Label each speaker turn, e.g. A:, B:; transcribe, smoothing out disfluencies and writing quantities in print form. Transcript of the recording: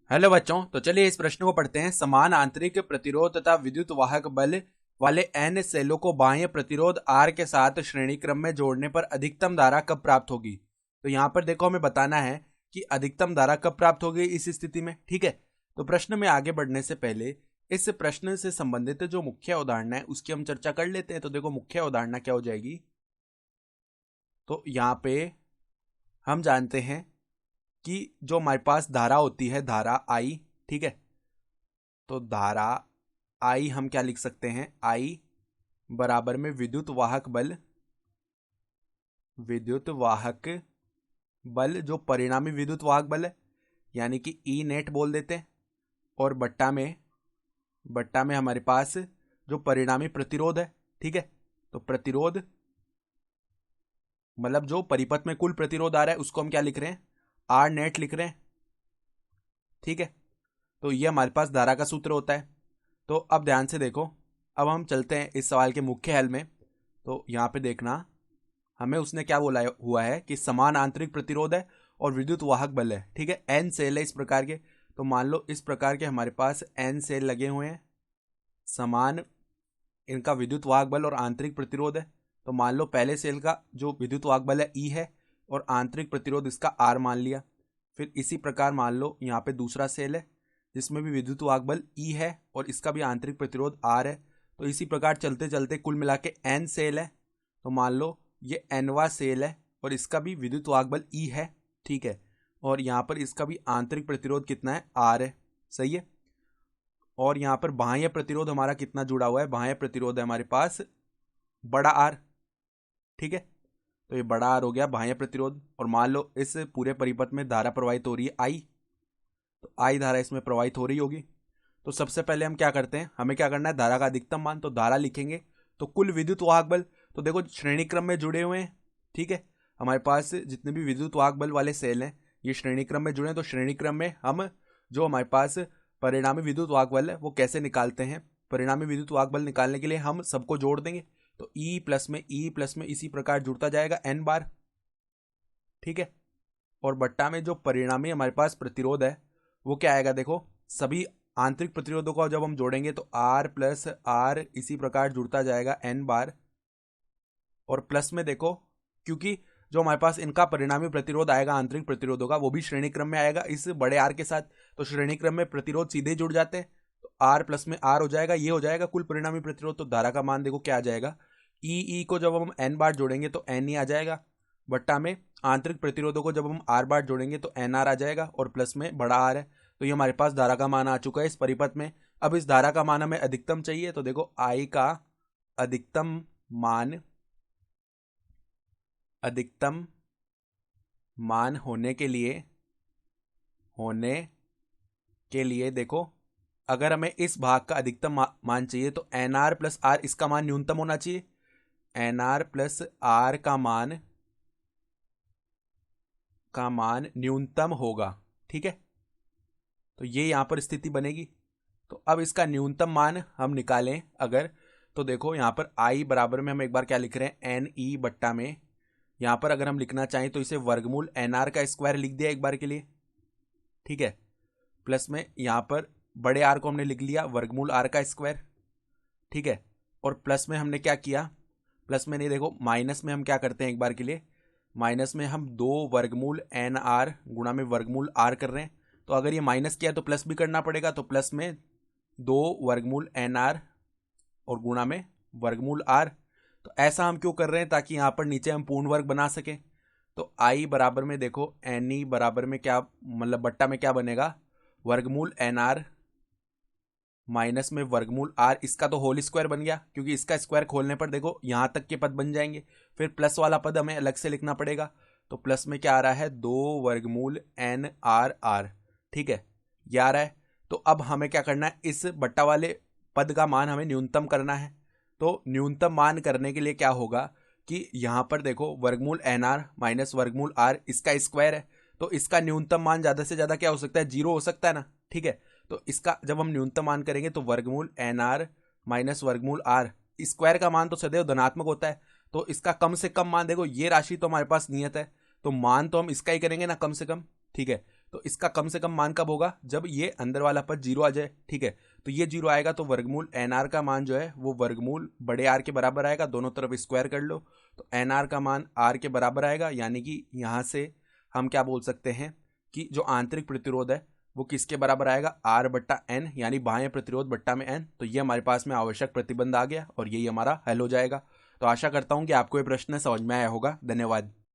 A: Hello बच्चों, तो चलिए इस प्रश्न को पढ़ते हैं। समान आंतरिक प्रतिरोध तथा विद्युत वाहक बल वाले n सेलों को बाह्य प्रतिरोध R के साथ श्रेणी क्रम में जोड़ने पर अधिकतम धारा कब प्राप्त होगी। तो यहाँ पर देखो, हमें बताना है कि अधिकतम धारा कब प्राप्त होगी इस स्थिति में। ठीक है, तो प्रश्न में आगे बढ़ने से पहले इस प्रश्न से संबंधित जो मुख्य अवधारणा है उसकी हम चर्चा कर लेते हैं। तो देखो, मुख्य अवधारणा क्या हो जाएगी। तो यहाँ पे हम जानते हैं कि जो हमारे पास धारा होती है, धारा I, ठीक है, तो धारा I हम क्या लिख सकते हैं, I बराबर में विद्युत वाहक बल, विद्युत वाहक बल जो परिणामी विद्युत वाहक बल है, यानी कि ई नेट बोल देते हैं, और बट्टा में हमारे पास जो परिणामी प्रतिरोध है। ठीक है, तो प्रतिरोध मतलब जो परिपथ में कुल प्रतिरोध आ रहा है उसको हम क्या लिख रहे हैं, आर नेट लिख रहे हैं। ठीक है, तो ये हमारे पास धारा का सूत्र होता है। तो अब ध्यान से देखो, अब हम चलते हैं इस सवाल के मुख्य हल में। तो यहाँ पे देखना, हमें उसने क्या बोला हुआ है कि समान आंतरिक प्रतिरोध है और विद्युत वाहक बल है। ठीक है, एन सेल है इस प्रकार के। तो मान लो इस प्रकार के हमारे पास एन सेल लगे हुए हैं, समान इनका विद्युत वाहक बल और आंतरिक प्रतिरोध है। तो मान लो पहले सेल का जो विद्युत वाहक बल है ई है और आंतरिक प्रतिरोध इसका आर मान लिया। फिर इसी प्रकार मान लो यहाँ पे दूसरा सेल है जिसमें भी विद्युत वाहक बल ई है और इसका भी आंतरिक प्रतिरोध आर है। तो इसी प्रकार चलते चलते कुल मिला के एन सेल है। तो मान लो ये एनवा सेल है और इसका भी विद्युत वाहक बल ई है। ठीक है, और यहाँ पर इसका भी आंतरिक प्रतिरोध कितना है, आर है। सही है, और यहाँ पर बाह्य प्रतिरोध हमारा कितना जुड़ा हुआ है, बाह्य प्रतिरोध है हमारे पास बड़ा आर। ठीक है, तो ये बड़ा आर हो गया बाह्य प्रतिरोध। और मान लो इस पूरे परिपथ में धारा प्रवाहित हो रही है आई, तो आई धारा इसमें प्रवाहित हो रही होगी। तो सबसे पहले हम क्या करते हैं, हमें क्या करना है, धारा का अधिकतम मान। तो धारा लिखेंगे तो कुल विद्युत वाहक बल, तो देखो श्रेणी क्रम में जुड़े हुए हैं। ठीक है, हमारे पास जितने भी विद्युत वाहक बल वाले सेल हैं ये श्रेणी क्रम में जुड़े हैं। तो श्रेणी क्रम में हम जो हमारे पास परिणामी विद्युत वाहक बल है वो कैसे निकालते हैं, परिणामी विद्युत वाहक बल निकालने के लिए हम सबको जोड़ देंगे। तो ई प्लस में इसी प्रकार जुड़ता जाएगा एन बार। ठीक है, और बट्टा में जो परिणामी हमारे पास प्रतिरोध है वो क्या आएगा, देखो सभी आंतरिक प्रतिरोधों को जब हम जोड़ेंगे तो आर प्लस आर इसी प्रकार जुड़ता जाएगा एन बार। और प्लस में देखो, क्योंकि जो हमारे पास इनका परिणामी प्रतिरोध आएगा आंतरिक प्रतिरोधों का वो भी श्रेणी क्रम में आएगा इस बड़े आर के साथ। तो श्रेणी क्रम में प्रतिरोध सीधे जुड़ जाते हैं। तो आर प्लस में आर हो जाएगा, ये हो जाएगा कुल परिणामी प्रतिरोध। तो धारा का मान देखो क्या आ जाएगा, ई को जब हम एन बार जोड़ेंगे तो एन ही आ जाएगा, बट्टा में आंतरिक प्रतिरोधों को जब हम आर बार जोड़ेंगे तो एन आर आ जाएगा, और प्लस में बड़ा आर है। तो ये हमारे पास धारा का मान आ चुका है इस परिपथ में। अब इस धारा का मान हमें अधिकतम चाहिए। तो देखो आई का अधिकतम मान, अधिकतम मान होने के लिए देखो, अगर हमें इस भाग का अधिकतम मान चाहिए तो एन आर प्लस आर इसका मान न्यूनतम होना चाहिए। एन आर प्लस आर का मान न्यूनतम होगा। ठीक है, तो ये यहां पर स्थिति बनेगी। तो अब इसका न्यूनतम मान हम निकालें अगर, तो देखो यहां पर आई बराबर में हम एक बार क्या लिख रहे हैं, एन ई बट्टा में, यहां पर अगर हम लिखना चाहें तो इसे वर्गमूल एन आर का स्क्वायर लिख दिया एक बार के लिए। ठीक है, प्लस में यहां पर बड़े आर को हमने लिख लिया वर्गमूल आर का स्क्वायर। ठीक है, और प्लस में हमने क्या किया, प्लस में नहीं, देखो माइनस में हम क्या करते हैं एक बार के लिए, माइनस में हम दो वर्गमूल एन आर गुणा में वर्गमूल आर कर रहे हैं। तो अगर ये माइनस किया तो प्लस भी करना पड़ेगा। तो प्लस में दो वर्गमूल एन आर और गुणा में वर्गमूल आर। तो ऐसा हम क्यों कर रहे हैं, ताकि यहाँ पर नीचे हम पूर्ण वर्ग बना सकें। तो आई बराबर में देखो एन ई बराबर में क्या, मतलब बट्टा में क्या बनेगा, वर्गमूल एन आर माइनस में वर्गमूल आर, इसका तो होल स्क्वायर बन गया क्योंकि इसका स्क्वायर खोलने पर देखो यहां तक के पद बन जाएंगे। फिर प्लस वाला पद हमें अलग से लिखना पड़ेगा। तो प्लस में क्या आ रहा है, दो वर्गमूल एन आर आर। ठीक है, ये आ रहा है। तो अब हमें क्या करना है, इस बट्टा वाले पद का मान हमें न्यूनतम करना है। तो न्यूनतम मान करने के लिए क्या होगा कि यहां पर देखो वर्गमूल एन आर माइनस वर्गमूल आर इसका स्क्वायर है। तो इसका न्यूनतम मान ज्यादा से ज्यादा क्या हो सकता है, जीरो हो सकता है ना। ठीक है, तो इसका जब हम न्यूनतम मान करेंगे तो वर्गमूल एन आर माइनस वर्गमूल आर, स्क्वायर का मान तो सदैव धनात्मक होता है। तो इसका कम से कम मान देखो, ये राशि तो हमारे पास नियत है तो मान तो हम इसका ही करेंगे ना कम से कम। ठीक है, तो इसका कम से कम मान कब होगा, जब ये अंदर वाला पद 0 आ जाए। ठीक है, तो ये 0 आएगा तो वर्गमूल NR का मान जो है वो वर्गमूल बड़े R के बराबर आएगा, दोनों तरफ स्क्वायर कर लो तो NR का मान R के बराबर आएगा। यानी कि यहाँ से हम क्या बोल सकते हैं कि जो आंतरिक प्रतिरोध है वो किसके बराबर आएगा, R/N, यानी बाह्य प्रतिरोध बट्टा में N। तो ये हमारे पास में आवश्यक प्रतिबंध आ गया और यही हमारा हल हो जाएगा। तो आशा करता हूँ कि आपको ये प्रश्न समझ में आया होगा। धन्यवाद।